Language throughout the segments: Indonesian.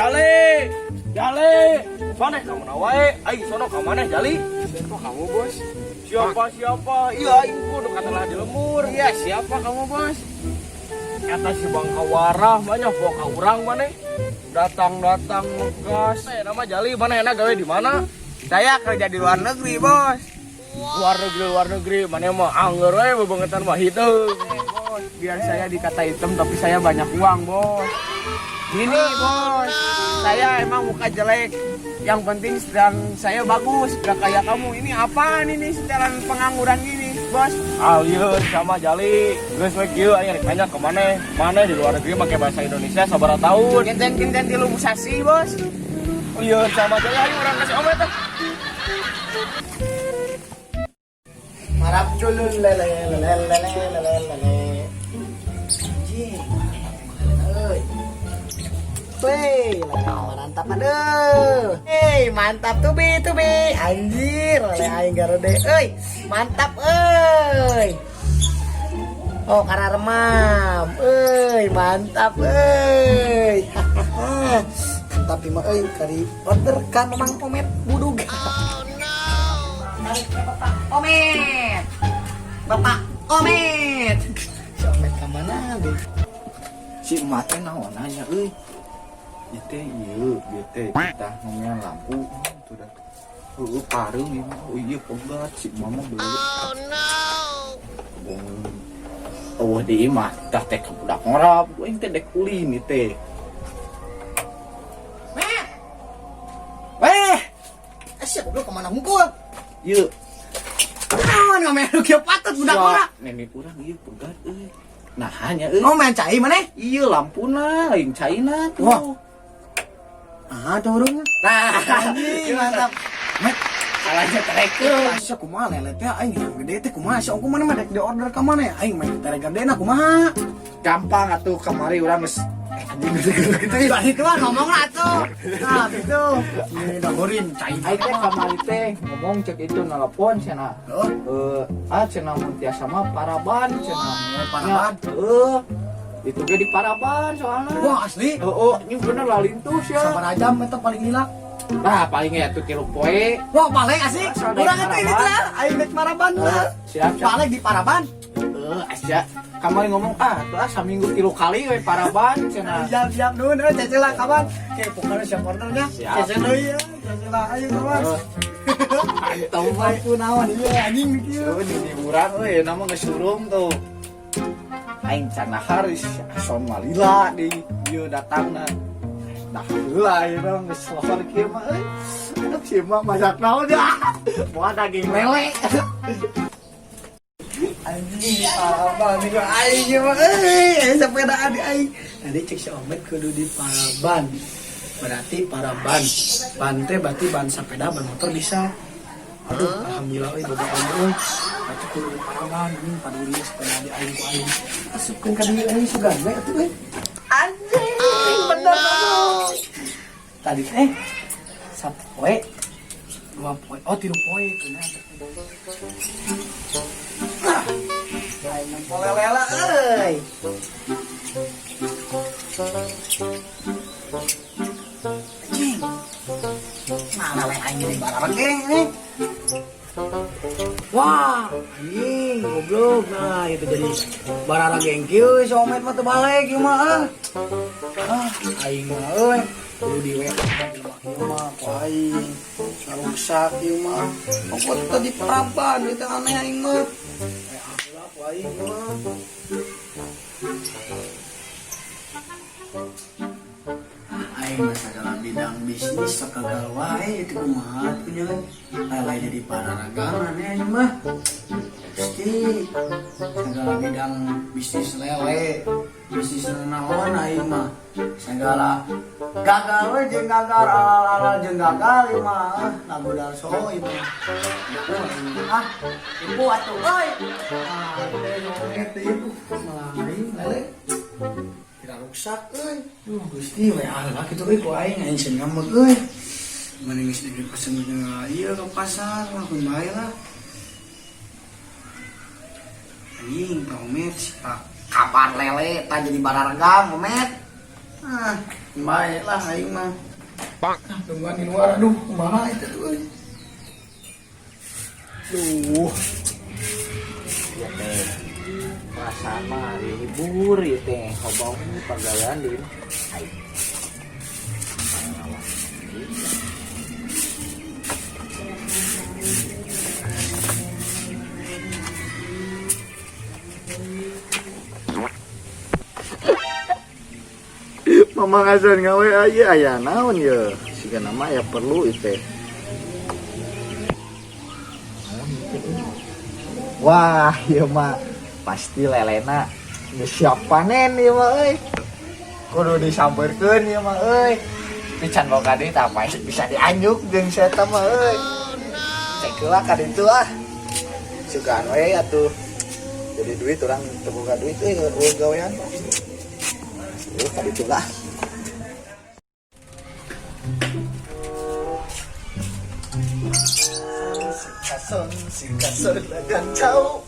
Jali, Jali, mana kamu nawae? Ayo sono ke mana Jali? Siapa kamu bos? Siapa? Iya, iku udah katalah di lemur. Iya siapa kamu bos? Kata si Bang Kawarah, banyak bawa urang mana? Datang ngegas. Nama Jali mana enak gawe di mana? Saya kerja di luar negeri bos. Luar negeri, mana mah angger we bebengetan mah hideung. Bos, biar saya dikata hitam tapi saya banyak uang bos. Gini bos, saya emang muka jelek. Yang penting setelan saya bagus, gak kayak kamu. Ini apaan ini setelan pengangguran gini bos? Alir sama Jali, geus we kieu aya banyak ke mana? Mana di luar negeri pakai bahasa Indonesia sabaraha tahun? Kinten-kinten di Lumusasi bos. Iya sama Jali, ayo urang kasih omet teh. Marap culun lele. Wey, mantap aduh. Hey, mantap tuh bi. Anjir, lele aing garode. Euy, mantap euy. Oh, karena remam. Euy, mantap euy. Tapi mah euy kari order ka Mang Omet budug. Oh no. Bapak Omet. Bapak Omet. Si Omet ka mana deh? Si emak teh naon nanya euy. Ieu teh ieu kita ngomongin lampu tuh dah. Pareung ieu mah. Ieu pegat si mama beli. Oh no. Oh di imah tah teh budak ngorab, aing teh dek ulin ieu teh. Met. Weh. Asyik goblok kemana hungkul? Ieu Naon ngameru kieu patut budak ora? nenek urang ieu pegat euy. Nah hanya euy. Mau main cai maneh? Ieu lampuna lain caina tuh. Wah. Ah, turunnya. Nah, anjing mantap. Met, Salahnya terekeun. asa kumaha lele teh aing yang gede teh kumaha asa ku mana mah dek di order ka mana ya? Aing mah tere gedena kumaha? Gampang atuh kamari urang geus anjing gitu ya. Itu mah ngomong lah tuh. Nah, itu. Ini dagorin cai. Aing teh kamari teh ngomong cek itu nelpon cenah. Cenah mun tiasa mah Paraban cenah. Paraban? Itu ge di Paraban soalna. Wah, asli. Ini bener lalintus ya. Sabar aja eta paling hilak. Nah, paling ya tuh 3 poe. Wah, paling asik. Asal Urang dari itu ini Paraban. teh aing dek Paraban lah. Siap. Paling di Paraban. Asja. Kamari ngomong tuh saminggu 3 kali we Paraban cenah. Siap dulu cecela kapan? Oke, pokoknya siap ordernya. Siap. Cecela ya. Cecela ayo kawan. Mantap mah. Aku naon ieu anjing kieu. Di liburan euy nama geus surung tuh. Aing can haris ason malila di ieu datangna. Nah, heula ieu dong geus lapar kieu mah euy. Aduh si mah masak naon ya? Moal daging lele. Anjing apa nih gua aing mah euy sepedaan di aing. Tadi cek si Omet kudu di Paraban. Berarti Paraban. Ban teh berarti ban sepeda, ban motor bisa. Aduh, alhamdulillah euy boga euy. Atuh kudu di Paraban ini paduli sepeda di aing ku aing. Asupkeun ka dieu aing sugan we atuh euy. Anjing, bener kamu. Tadi teh 1 poe, 2 poe, 3 poe kena. Aing polelela euy. Anjing. Mana lele aing di barang geng nih. Wah, anjing goblok. Nah, itu jadi barara geng kieu si Omet mah teu balik ieu mah. Aing mah euy kudu di WA ieu mah ku aing. Rusak ieu mah. Pokoknya tadi Paraban itu aneh aing mah. Alhamdulillah ku aing mah. Aing masa dalam bidang bisnis sakagal wae itu kumaha punya lele jadi pararagangan ya aing mah. Pasti segala bidang bisnis lele, bisnis naon aing mah. Segala gagal we jeung gagal ala jeung gagal ieu mah lagu darso ieu mah. Itu aing mah. Ibu atuh euy. Ibu malah aing lele. Tidak rusak euy. Gusti we lah kitu euy ku aing sing ngambek euy. Mending geus dipesen ieu ke pasar langsung bae lah. Anjing, Pak Omet, Pak kapan lele tak jadi bararagang Omet. Ah, baiklah aing mah. Tungguan di luar, aduh, kumaha itu tuh. Duh. Ya teh. Perasaan mah libur ya teh. Hobaw pagawean di. Hai. Mama ngasan ngawe aja aya naon ya. Siga nama ya perlu itu. Wah, ieu mah pasti lelena geus siap panen ieu mah euy. Kudu disampeurkeun ieu mah euy. Pican boga deui tah bisa dianjuk jeung eta mah euy. Cek heula ka ditu ah. Sugan we atuh. Jadi duit urang teu boga duit euy gawean. Ka ditu lah. Singkason lagan kau.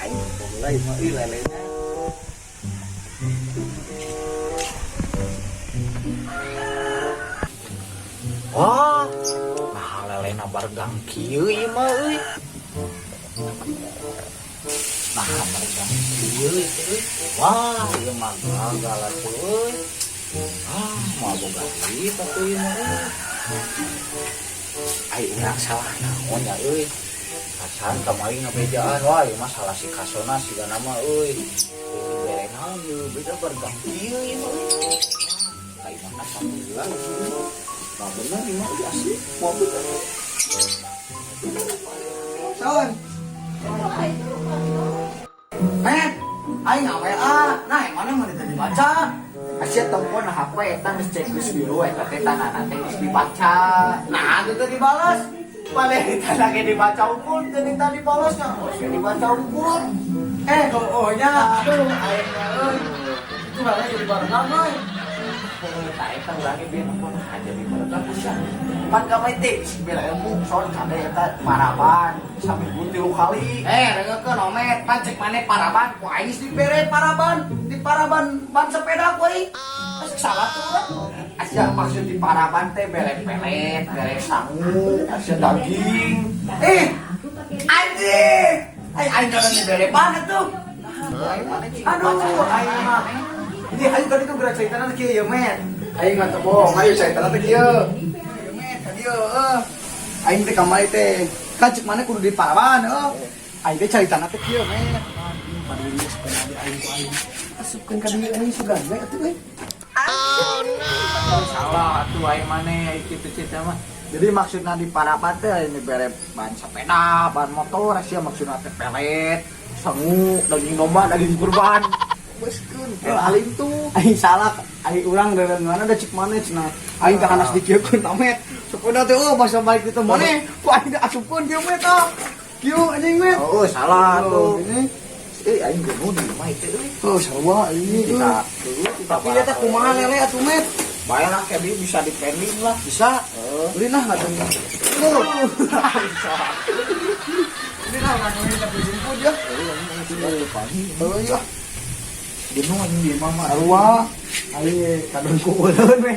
Aing mulai mah ieu lelena. Wah, nah lelena bargang kieu ieu mah euy. Nah, bargang kieu euy. Wah, ieu mah gagal atuh euy. Ah, mau boga duit atuh ieu mah. Ai urang salah naon ya euy. Kasan kamari ngabejaan wah ieu mah salah si kasona sigana mah euy. Bere naon ieu beda bargang kieu ieu mah. Ai mah alhamdulillah. Nah bener ieu mah asli mau bener. Son. Aing WA, nah yang mana mau dibaca? Asia telepon HP eta geus checklist biru eta teh tanana teh geus dibaca. Nah, itu dibalas. Balik kita lagi dibaca unggul, tadi tadi polosnya, polosnya dibaca unggul. Nya, aduh, aingnya euy. Itu lagi jadi barengan euy. Tak eta lagi biar pun aja di mereka bisa. Pan kamai teh bela ilmu son kade eta paraban sampai 3 kali. Dengekeun omet, pancek maneh paraban, ku aing geus dibere paraban, di paraban ban sepeda ku euy. Asik salah tuh urang. Asia maksud di paraban teh belet-belet, belet sangu, asia daging. Anjing. Aing kada dibere ban atuh. Aduh, aing mah. Ini aing tadi tuh gerak cerita nanti kieu met. Aing mah teu bohong, aing cerita nanti kieu. Met, kieu aing teh kamari teh. Kan cek mana kudu di paraban Aing teh cerita nanti kieu met. Padu geus sepeda aing ku aing. Asupkeun ka dieu aing sugan we atuh euy. Salah tuh aing maneh kitu cerita mah. Jadi maksudna di paraban teh ini bere ban sepeda, ban motor, asia maksudna teh pelet, sangu, daging domba, daging kurban. Boskeun, alim tuh. Aing salah, aing urang dari mana ada cek mana cenah. Aing ka kanas dikieukkeun tamet. Sepeda teh basa baik itu maneh. Ku aing asupkeun kieu met Kieu anjing met. Oh, salah tuh. Aing geus di mah teh euy. Oh, sarua ini Kita tapi dia teh kumaha lele atuh met. bae lah kayak dia bisa dipending lah. Bisa. Beli nah atuh. Beli nah atuh tapi jemput ya. Oh iya. Jenuh anjing di mama. Sarua. Aing kadon ku ulun we.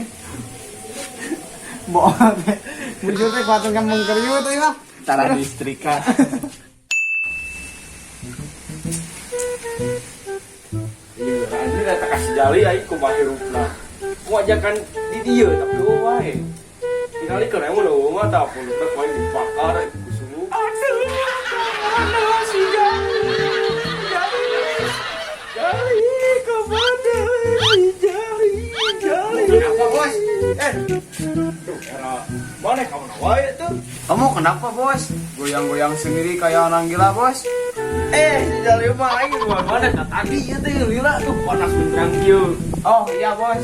Bo. Bujur teh patung kampung keriu teh ya. Cara disetrika. Iya, ini datang kasih jali aing kumaha hirupna. Ku ajakan di dieu tapi wae. Tingali keur emang leuweung mah tah pun teh wae dibakar ku sunu. Si jali kepada jali. Kenapa bos? Tuh, era mana kamu wae tuh? Kamu kenapa bos? Goyang-goyang sendiri kayak orang gila bos? Si jali mah aing luar mana tadi ya teh lila tuh panas beneran kieu. Oh iya bos.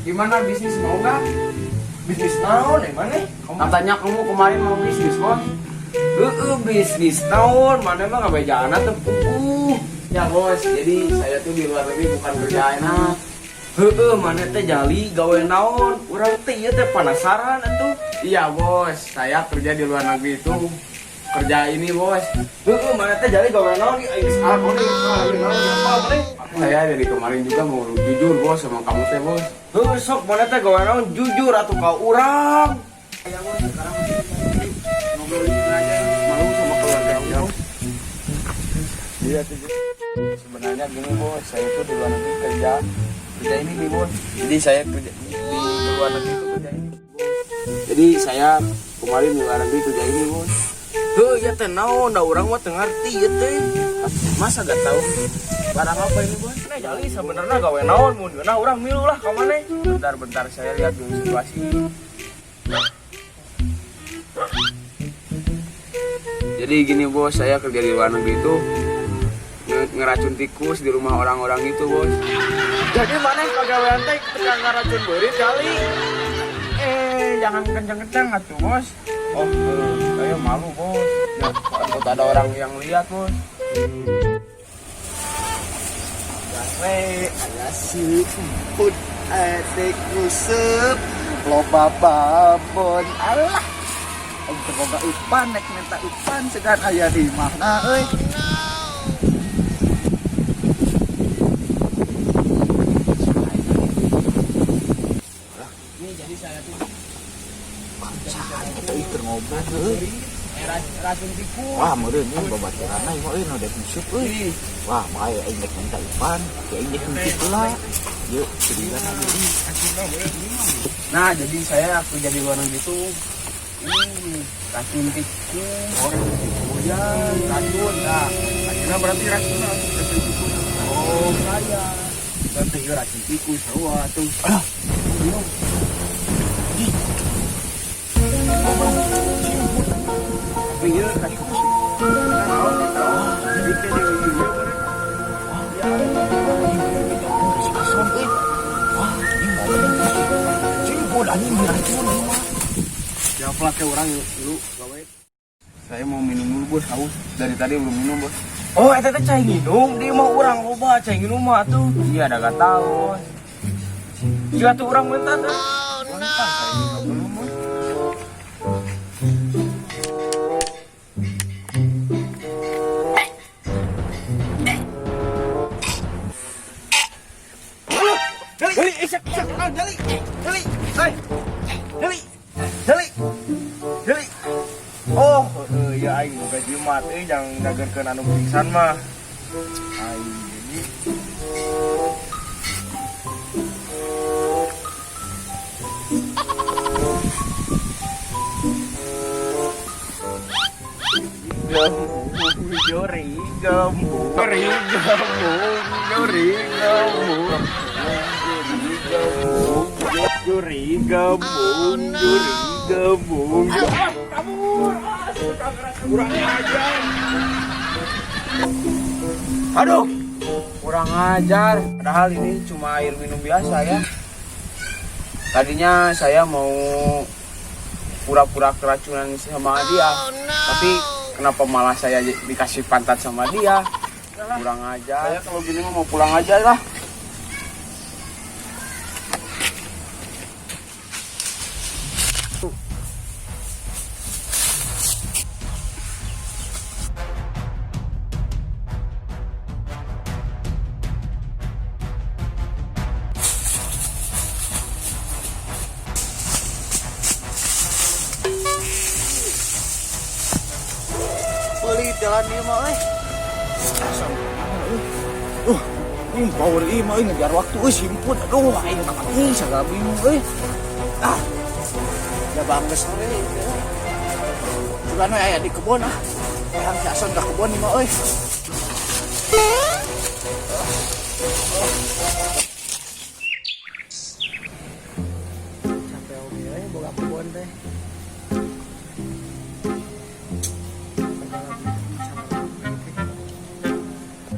Gimana bisnis mau nggak? Bisnis naon mana? Katanya kamu kemarin mau bisnis bos. Bisnis naon mana mah ngabejana teh pupuh. Ya bos, jadi saya tuh di luar negeri bukan kerja enak. Mana teh jali gawe naon? Urang teh ieu teh penasaran atuh. Iya bos, saya kerja di luar negeri itu kerja ini bos. Mana teh jali gawe naon? Aing salah kode naon apa mana? Saya dari kemarin juga mau jujur bos sama kamu teh bos. Sok mana teh gawe naon jujur atuh ka urang. Ya bos sekarang ngobrolin aja malu sama keluarga bos. Iya tuh. Sebenarnya gini bos, saya itu di luar negeri kerja ini nih bos. Jadi saya kerja di luar negeri itu kerja ini. Jadi saya kemarin di luar negeri kerja ini bos. Heuh ya teh naon da urang mah teu ngarti ieu teh. Masa gak tahu barang apa ini bos? Nah jali sebenarnya gawe naon mun geuna urang milu lah ka maneh. Bentar saya lihat dulu situasi. Jadi gini bos, saya kerja di luar negeri itu ngeracun tikus di rumah orang-orang itu bos. Jadi maneh kagawean teh tekan ngaracun beurit kali. Jangan kenceng-kenceng atuh bos. Oh, saya malu bos. Ya, takut ada orang yang lihat bos. Ayah si emput adek nusep loba babon alah aing teu boga upan nek minta upan segan aya di mana euy. Ini jadi saya tuh Kita ikut ngobrol euy. racun tikus. Wah, meureun nya babaturanna ieu euy nu dek nusep euy. Wah, bae aing dek minta upan, aing dek henteu heula. Yuk, sedihana deui. Nah, jadi saya kerja di luar negeri itu ini racun tikus, racun. Nah, akhirnya berarti racun tikus. Oh, saya. Berarti racun tikus, wah tuh. Iya, racun tikus. Siapa lah ke orang lu gawe. Saya mau minum dulu bos, haus. Dari tadi belum minum bos. Oh, eta teh cai nginum, dia mau urang loba cai nginum mah atuh. Iya, ada gak tahu. Jika tuh urang mentan teh. Mantap, saya juga belum bos. Jali. Oh, ya aing boga jimat yang dagerkeun anu pingsan mah. Aing jadi jori gembung kurang ajar. Aduh, kurang ajar. Padahal ini cuma air minum biasa ya. Tadinya saya mau pura-pura keracunan sama dia, tapi kenapa malah saya dikasih pantat sama dia? Kurang ajar. Saya kalau gini mah mau pulang aja lah. Beli jalan dia mah power ini mah ngejar waktu simput. Aduh, aing ini sagala bingung ya bangga sore juga aya di kebun yang biasa ke kebun ini mah Sampai oke boga kebun teh.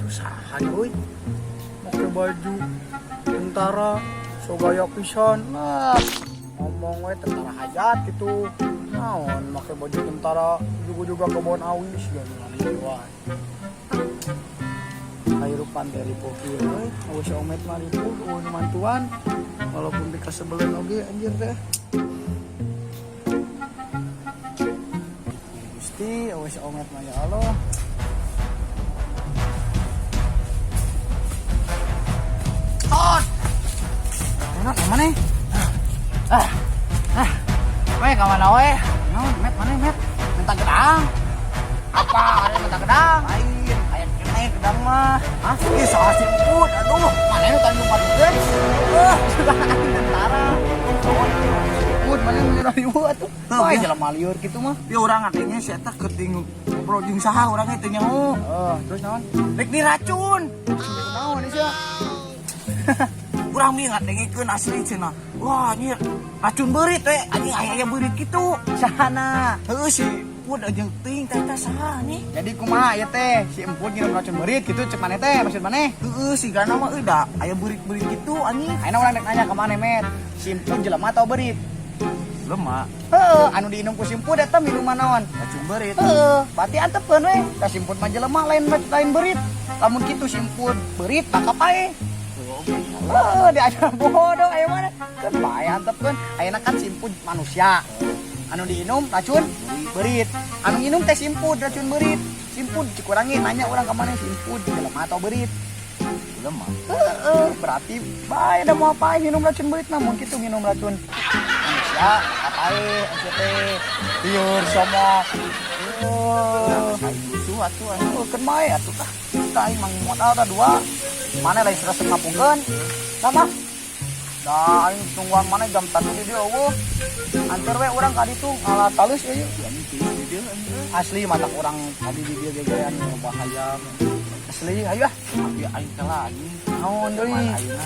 Usahan euy. Make baju tentara so gaya pisan. Nah, ngomong we tentara hajat gitu. Naon make baju tentara juga kebun awis gak ngani wae. Hayrupan dari pokil euy. Awas omet mah ribut ulun mantuan. Walaupun di kasebelen oge anjir teh. Gusti, awas omet mah ya Allah. Mana? Weh, kemana weh? Naon, met mana met? Minta gedang. Apa? Ada minta gedang? Lain, kayak kene gedang mah. Hah? Ih, salah simput. Aduh, mana nu tadi lumpat geus? Sudah tentara. Simput mana nu nyuruh atuh. Wah, jelema lieur kitu mah. Ya orang adanya saya tak keting ngobrol jeung saha urang teh nyaho. Terus naon? Rek diracun. Naon ieu sia? Urang mi ngadengikeun asli cenah. Wah, anjir. Racun beurit we, anjing aya beurit kitu. Sahana. Heuh si Emput jeung ting teh saha nih? Jadi kumaha ieu teh? Si Emput ngirim racun beurit kitu cek maneh teh, maksud maneh? Heuh si gana mah euy da aya beurit-beurit kitu anjing. Ayeuna urang rek nanya ka maneh met. Si Emput jelema atau beurit? Lemak, Heeh, anu diinum ku si Emput eta minuman naon? racun beurit. Heeh, berarti antepkeun we. Da si Emput mah jelema lain beurit. Lamun kitu si Emput beurit bakal pae. Diajar bodoh aya mana? Keun bae antepkeun. Ayeuna kan si Emput manusia. Anu diinum racun beurit. Anu nginum teh si Emput racun beurit. Si Emput cik urang ge nanya urang ka maneh si Emput jelema atau beurit? Lemak. Berarti bae da mau apa minum racun beurit namun kitu minum racun manusia apae teh lieur somo Ai busu atuh anjing. keun mae atuh tah kita aing mang modal tah dua mana lain serasa ngapungkeun sama da aing tungguan mana jam 1 di dieu eueuh anter we urang ka ditu ngalah talus ya asli mata urang tadi di dieu gegean bahaya asli ayo Tapi aing teh lah anjing. naon deui Ayeuna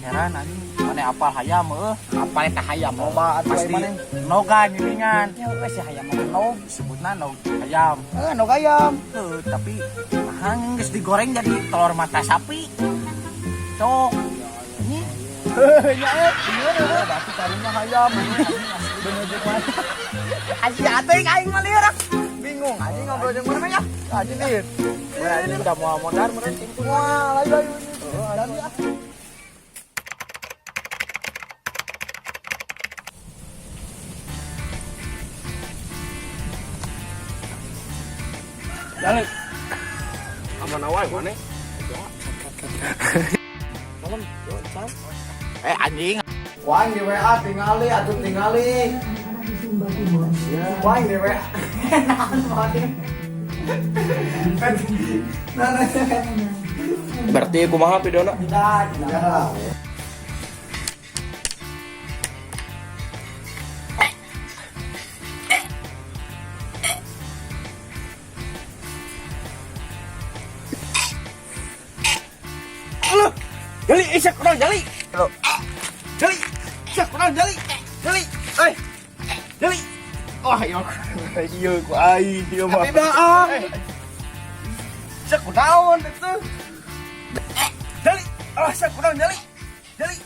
heran anjing. Mane apal hayam heuh. apa eta hayam loba atuh Pasti mana noga nyilingan. ya wes si hayam mah nog Disebutna nog hayam. nog ayam Tapi mahang geus digoreng jadi telur mata sapi. Sok. Ini nya bener berarti karunya hayam bener juga asia teh aing mah lieur bingung anjing ngobrol jeung urang ya anjing lieur anjing udah mau modar meureun simpul wah ayo dan ya Jali. Aman awal mana? Malam, anjing. Waing di WA tingali atuh tingali Waing di WA berarti kumaha videona? tidak Halo. Jali, isak kurang jali. Halo. Jali. Isak kurang jali. Jali. Eh. Jali. Wah, iya. Iya ku ai dia mah. Tapi baang. Isak kurang itu. Jali. Ah, isak kurang jali. Jali.